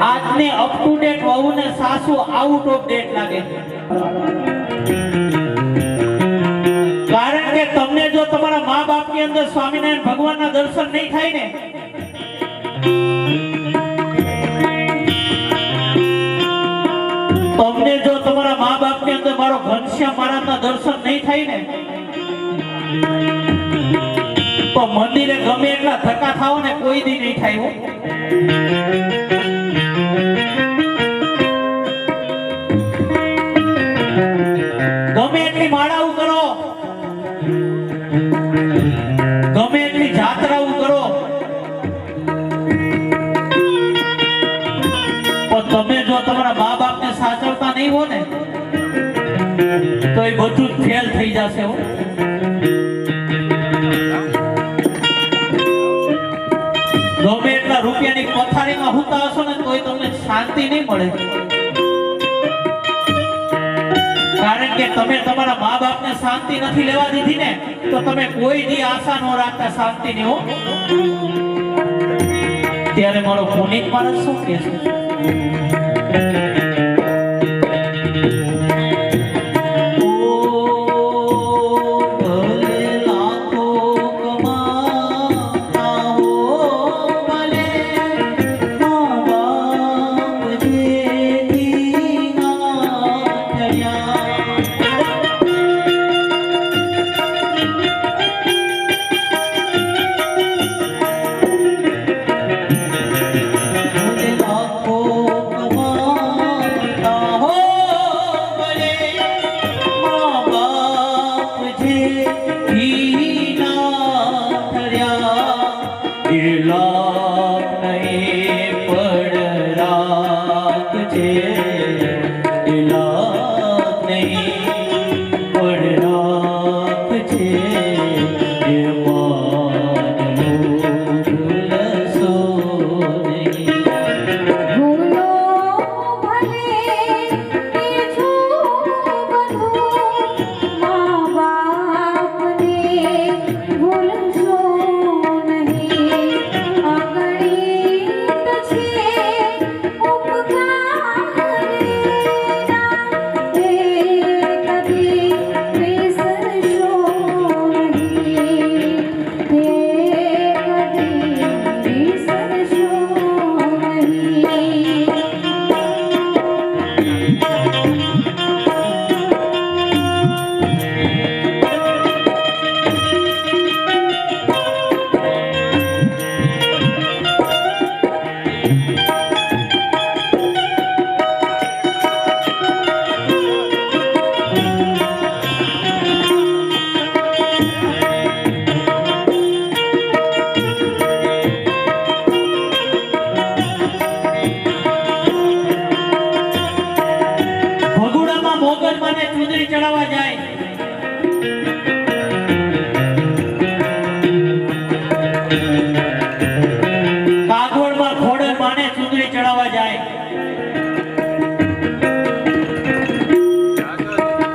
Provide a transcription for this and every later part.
આજની up to date વહુ ને સાસુ આઉટ ઓફ ડેટ લાગે છે। કારણ કે તમને જો તમારા મા બાપ ની અંદર સ્વામિનારાયણ ભગવાનના દર્શન નહીં થાય ને તમને જો તમારા મા બાપ ની અંદર મારો ઘનશ્યામ મહારાજના દર્શન નહીં થાય ને તો મંદિરે ગમે એટલા ધક્કા થાઓ ને કોઈ દી નહીં થાય હો। ગમે એટલી માળાઓ કરો, ગમે એટલી જાત્રાઓ કરો, પણ તમે જો તમારા મા બાપ ને સાચવતા નહીં હો ને તો એ બધું જ ફેલ થઈ જશે હો। ગમે એટલા રૂપિયાની પથારીમાં હુતા હશો ને તોય તમને શાંતિ નહીં મળે। કારણ કે તમે તમારા મા બાપ ને શાંતિ નથી લેવા દીધી ને તો તમે કોઈ દી આશા ન રાખતા શાંતિ ની હો। ત્યારે મારો પુનિત માણસ શું કહે છે? ચડાવવા જાય કાગવડમાં ખોડલ માને ચુંદડી ચડાવવા જાય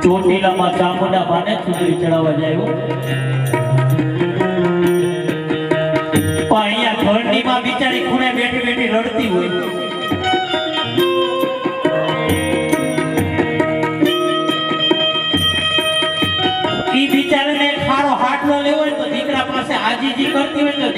ચોટીલામાં ચામુંડા માને ચુંદડી ચડાવવા જાય પણ અહીંયા ઘરડીમાં બિચારી ખૂણે બેઠી બેઠી રડતી હોય બિચારાને ખારો હાટલો લેવો હોય તો દીકરા પાસે આજીજી કરતી હોય તો